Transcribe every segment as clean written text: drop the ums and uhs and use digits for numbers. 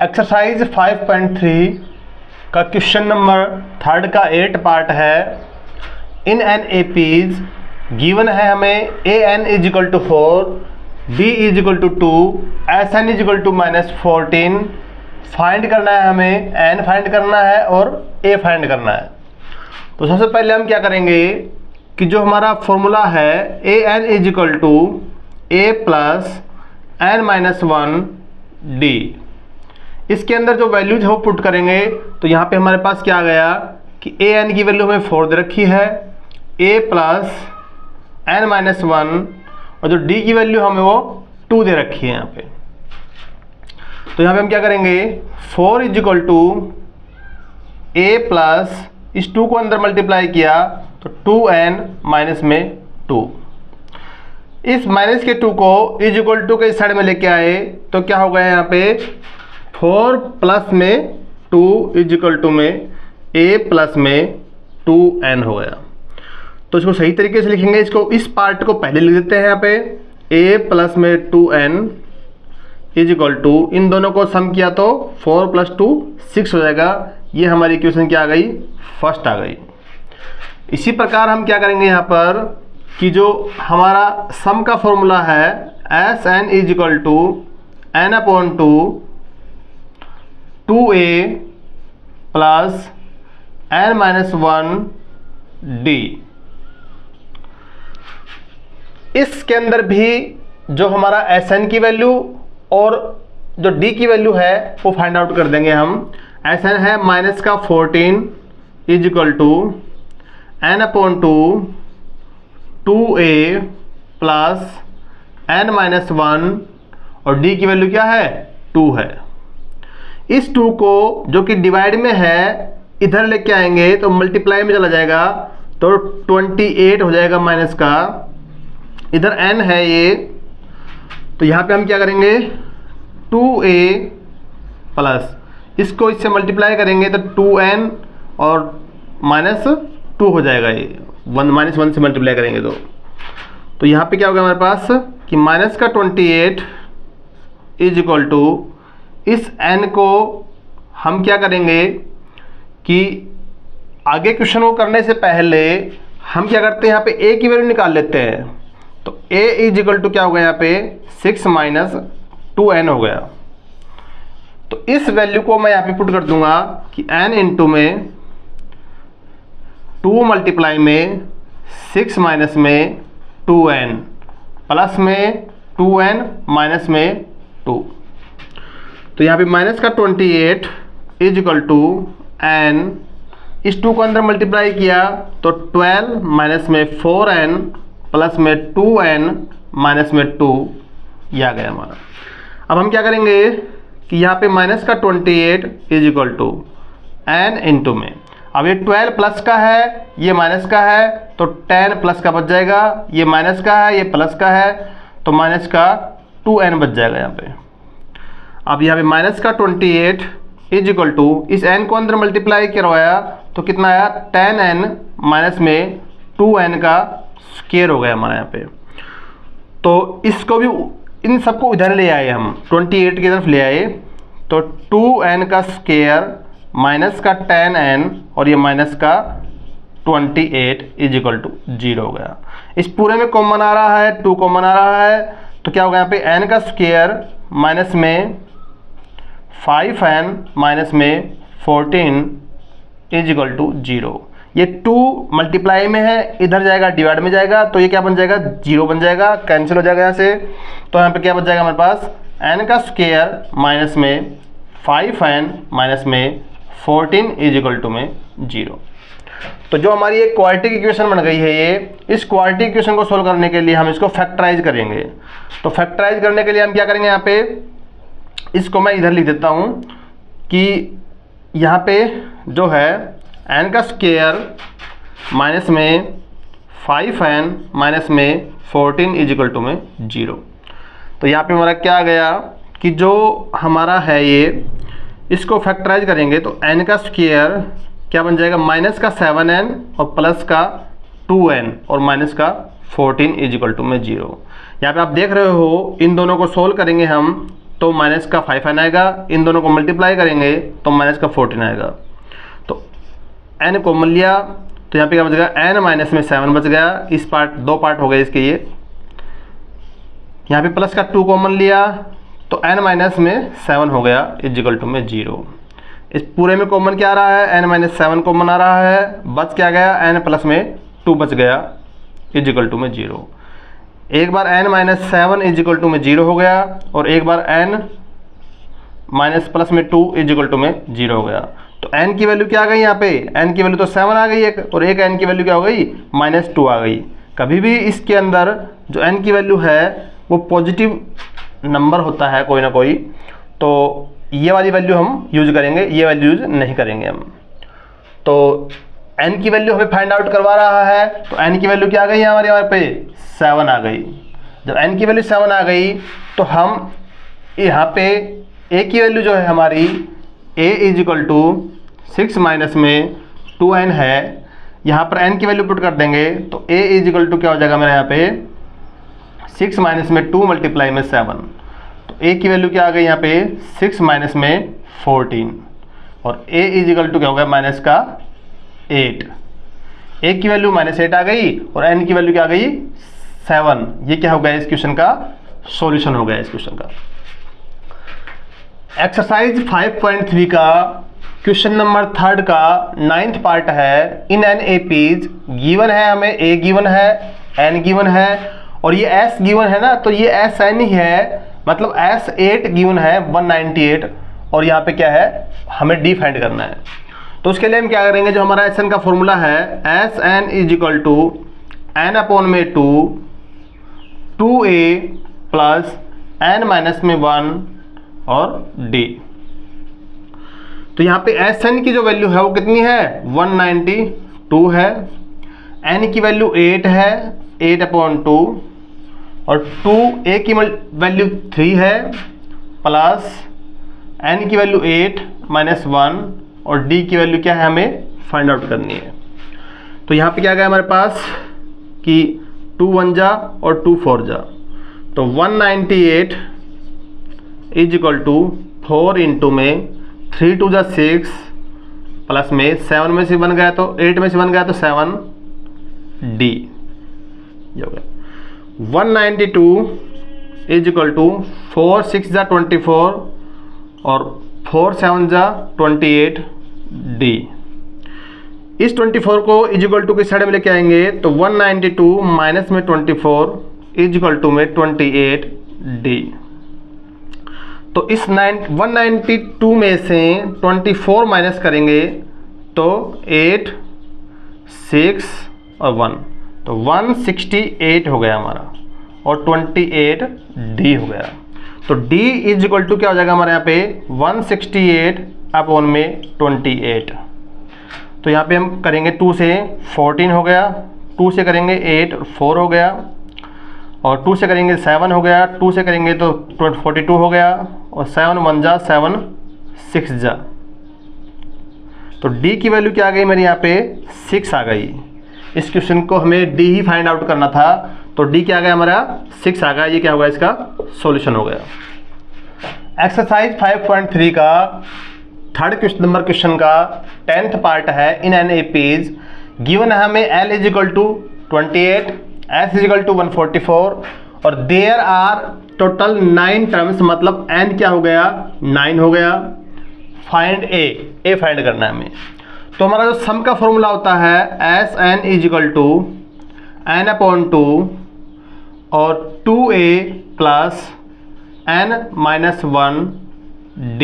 Exercise 5.3 का question number 3 का 8 part है। इन एन एपीज गिवन है हमें A N is equal to 4, B is equal to 2, S N is equal to -14। Find करना है हमें, एन फाइंड करना है और ए फाइंड करना है। तो सबसे पहले हम क्या करेंगे कि जो हमारा फॉर्मूला है A N is equal to A plus N minus 1 D, इसके अंदर जो वैल्यूज है वो पुट करेंगे। तो यहाँ पे हमारे पास क्या आ गया कि ए एन की वैल्यू हमें 4 दे रखी है, ए प्लस एन माइनस 1, और जो डी की वैल्यू हमें वो 2 दे रखी है यहाँ पे। तो यहाँ पे हम क्या करेंगे, 4 is equal to A plus इस 2 को अंदर मल्टीप्लाई किया तो 2n माइनस में 2, इस माइनस के 2 को इज इक्वल टू के इस साइड में लेके आए तो क्या हो गया यहाँ पे 4 प्लस में 2 इज इक्वल टू में a प्लस में 2n हो गया। तो इसको सही तरीके से लिखेंगे, इसको इस पार्ट को पहले लिख देते हैं यहाँ पे a प्लस में 2n इज इक्वल टू, इन दोनों को सम किया तो 4 प्लस 2 6 हो जाएगा। ये हमारी इक्वेशन क्या आ गई, फर्स्ट आ गई। इसी प्रकार हम क्या करेंगे यहाँ पर कि जो हमारा सम का फॉर्मूला है S N is equal to n upon 2a plus N minus 1 D, इसके अंदर भी जो हमारा एस एन की वैल्यू और जो डी की वैल्यू है वो फाइंड आउट कर देंगे हम। एस एन है माइनस का 14 is equal to n upon 2a plus N minus 1, और डी की वैल्यू क्या है 2 है। इस 2 को जो कि डिवाइड में है इधर लेके आएंगे तो मल्टीप्लाई में चला जाएगा तो 28 हो जाएगा माइनस का, इधर n है ये, तो यहाँ पे हम क्या करेंगे 2a प्लस इसको इससे मल्टीप्लाई करेंगे तो 2n और माइनस 2 हो जाएगा, ये माइनस 1 से मल्टीप्लाई करेंगे तो यहाँ पे क्या होगा हमारे पास कि माइनस का 28 इज इक्वल टू, इस n को हम क्या करेंगे कि आगे क्वेश्चन को करने से पहले हम क्या करते हैं यहाँ पे a की वैल्यू निकाल लेते हैं। तो a इज इक्वल टू क्या हो गया यहाँ पे 6 माइनस 2n हो गया। तो इस वैल्यू को मैं यहाँ पे पुट कर दूंगा कि n इंटू में 2 मल्टीप्लाई में 6 माइनस में 2n प्लस में 2n माइनस में 2। तो यहाँ पे माइनस का 28 इज इक्वल टू n, इस 2 को अंदर मल्टीप्लाई किया तो 12 माइनस में 4n प्लस में 2n माइनस में 2, यह आ गया हमारा। अब हम क्या करेंगे कि यहाँ पे माइनस का 28 is equal to n into में, अब ये 12 प्लस का है ये माइनस का है तो 10 प्लस का बच जाएगा, ये माइनस का है ये प्लस का है तो माइनस का 2n बच जाएगा यहाँ पे। अब यहाँ पे माइनस का 28 इज इक्वल टू, इस n को अंदर मल्टीप्लाई करवाया तो कितना आया 10n माइनस में 2n का स्क्वायर हो गया हमारा यहाँ पे। तो इसको भी इन सबको इधर ले आए हम 28 की तरफ ले आए तो 2n का स्क्वायर माइनस का 10n और ये माइनस का 28 इज इक्वल टू 0 हो गया। इस पूरे में कॉमन आ रहा है, 2 कॉमन आ रहा है तो क्या होगा यहाँ पे n का स्क्वायर माइनस में 5n माइनस में 14 इज इक्वल टू 0। ये 2 मल्टीप्लाई में है, इधर जाएगा डिवाइड में जाएगा तो ये क्या बन जाएगा 0 बन जाएगा, कैंसिल हो जाएगा यहाँ से। तो यहाँ पे क्या बच जाएगा हमारे पास n का स्क्वायर माइनस में 5n माइनस में 14 इज इक्वल टू में 0। तो जो हमारी एक क्वाड्रेटिक इक्वेशन बन गई है ये, इस क्वाड्रेटिक इक्वेशन को सोल्व करने के लिए हम इसको फैक्टराइज करेंगे। तो फैक्टराइज करने के लिए हम क्या करेंगे, यहाँ पे इसको मैं इधर लिख देता हूँ कि यहाँ पे जो है n का स्क्वायर माइनस में 5n माइनस में 14 इज इक्वल टू में 0। तो यहाँ पे हमारा क्या आ गया कि जो हमारा है ये, इसको फैक्टराइज करेंगे तो n का स्क्वायर क्या बन जाएगा माइनस का 7n और प्लस का 2n और माइनस का 14 इज इक्वल टू में 0। यहाँ पे आप देख रहे हो इन दोनों को सोल्व करेंगे हम तो माइनस का 5n आएगा, इन दोनों को मल्टीप्लाई करेंगे तो माइनस का 14 आएगा। तो n कॉमन लिया तो यहाँ पे क्या बच गया, n माइनस में 7 बच गया। इस पार्ट, दो पार्ट हो गए इसके ये। यहाँ पे प्लस का 2 कॉमन लिया तो n माइनस में 7 हो गया इजिकल टू में 0। इस पूरे में कॉमन क्या आ रहा है, n माइनस 7 कॉमन आ रहा है, बच क्या गया, n प्लस में 2 बच गया इजिकल टू में 0। एक बार n माइनस 7 इजिकल टू में 0 हो गया और एक बार n माइनस प्लस में 2 इजिकल टू में 0 हो गया। तो n की वैल्यू क्या आ गई, यहाँ पे n की वैल्यू तो 7 आ गई एक, और एक n की वैल्यू क्या हो गई, -2 आ गई। कभी भी इसके अंदर जो n की वैल्यू है वो पॉजिटिव नंबर होता है कोई ना कोई, तो ये वाली वैल्यू हम यूज करेंगे, ये वैल्यू यूज नहीं करेंगे हम। तो n की वैल्यू हमें फाइंड आउट करवा रहा है, तो n की वैल्यू क्या आ गई हमारे पे, 7 आ गई। जब n की वैल्यू 7 आ गई तो हम यहाँ पे a की वैल्यू जो है हमारी, a इजिकल टू 6 माइनस में 2n है, यहाँ पर n की वैल्यू पुट कर देंगे तो a इजिकल टू क्या हो जाएगा मेरे यहाँ पे 6 माइनस में 2 मल्टीप्लाई में 7। तो a की वैल्यू क्या आ गई यहाँ पे 6 माइनस में 14 और a इजिकल टू क्या हो गया माइनस का 8। a की वैल्यू -8 आ गई और n की वैल्यू क्या आ गई 7। ये क्या हो गया, इस क्वेश्चन का सॉल्यूशन हो गया इस क्वेश्चन का। एक्सरसाइज 5.3 का क्वेश्चन नंबर 3 का 9th पार्ट है। इन एन एपीज गिवन है, हमें a गिवन है, n गिवन है और ये s गिवन है ना, तो ये Sn ही है, मतलब S8 गिवन है 198 और यहाँ पे क्या है हमें d फाइंड करना है। तो उसके लिए हम क्या करेंगे, जो हमारा Sn का फॉर्मूला है Sn is equal to n upon में 2a प्लस n माइनस में 1 और d। तो यहाँ पे Sn की जो वैल्यू है वो कितनी है, 192 है, n की वैल्यू 8 है, 8 अपॉन 2 और 2a की वैल्यू 3 है प्लस n की वैल्यू 8 माइनस 1 और d की वैल्यू क्या है हमें फाइंड आउट करनी है। तो यहाँ पे क्या गया हमारे पास कि 2 1 जा और 2 4 जा, तो 198 इज इक्वल टू 4 इंटू में 3 2 जा 6 प्लस में 7 में से 1 गया तो 8 में से 1 गया तो 7 d हो गया। 192 इज इक्वल टू 4 6 जा 24 और 4 7 जा 28 d। इस 24 को इज इक्वल टू किस साइड में लेके आएंगे, तो 192 माइनस में 24 इज इक्वल टू में 28 d। तो इस 192 में से 24 माइनस करेंगे तो 8 6 और 1, तो 168 हो गया हमारा और 28 d हो गया। तो d इज इक्वल टू क्या हो जाएगा हमारे यहाँ पे 168 अपॉन में 28। तो यहाँ पे हम करेंगे 2 से 14 हो गया, 2 से करेंगे 8 4 हो गया और 2 से करेंगे 7 हो गया, 2 से करेंगे तो 42 हो गया और 7 1 जा 7 6 जा। तो d की वैल्यू क्या आ गई मेरे यहाँ पे 6 आ गई। इस क्वेश्चन को हमें d ही फाइंड आउट करना था, तो d क्या आ गया हमारा 6 आ गया। ये क्या होगा, इसका सॉल्यूशन हो गया। एक्सरसाइज 5.3 का थर्ड नंबर क्वेश्चन का 10th पार्ट है। इन एन एपीज गिवन है हमें l is equal to 28, s is equal to 144 और देयर आर टोटल 9 टर्म्स, मतलब n क्या हो गया 9 हो गया। फाइंड a फाइंड करना है हमें। तो हमारा जो सम का फॉर्मूला होता है S N is equal to n upon 2 और 2a plus n minus 1 d।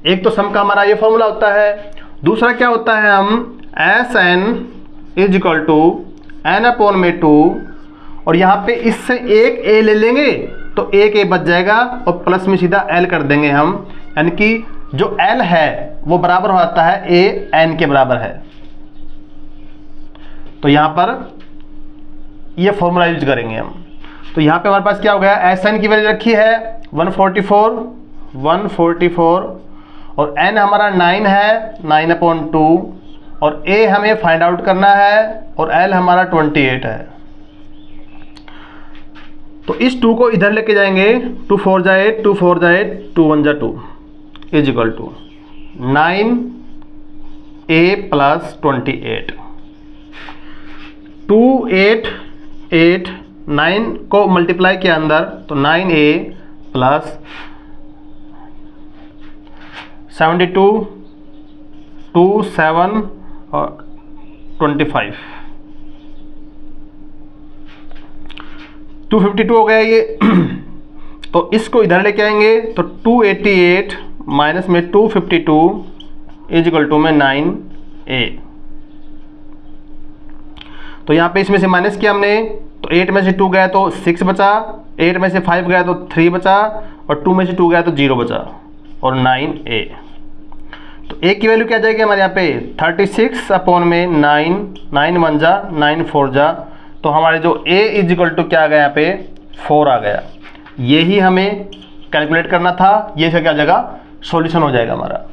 एक तो सम का हमारा ये फॉर्मूला होता है। दूसरा क्या होता है, हम S N is equal to n upon में 2 और यहाँ पे इससे एक a ले लेंगे तो एक a बच जाएगा और प्लस में सीधा l कर देंगे हम, यानी कि जो l है वो बराबर हो जाता है a n के बराबर है। तो यहाँ पर ये फॉर्मूला यूज करेंगे हम। तो यहाँ पे हमारे पास क्या हो गया, एस एन की वैल्यू रखी है 144 और n हमारा 9 है 9 अपॉन 2 और a हमें फाइंड आउट करना है और l हमारा 28 है। तो इस 2 को इधर लेके जाएंगे, 2 4 जा 8, 2 4 जा 8, 2 1 जा 2 is equal to 9a plus 28। 2 8 8 9 को मल्टीप्लाई किया अंदर तो 9a प्लस 72 2 7 और 25 252 हो गया ये। तो इसको इधर लेके आएंगे तो 288 माइनस में 252 इज इक्वल टू में 9a। तो यहाँ पे इसमें से माइनस किया हमने तो 8 में से 2 गया तो 6 बचा, 8 में से 5 गया तो 3 बचा और 2 में से 2 गया तो 0 बचा और 9a। तो a की वैल्यू क्या जाएगी हमारे यहाँ पे 36 अपॉन में 9 1 जा 9 4 जा। तो हमारे जो a इज इक्वल टू क्या आ गया यहाँ पे 4 आ गया। यही हमें कैलकुलेट करना था, ये इसका क्या हो जाएगा सॉल्यूशन हो जाएगा हमारा।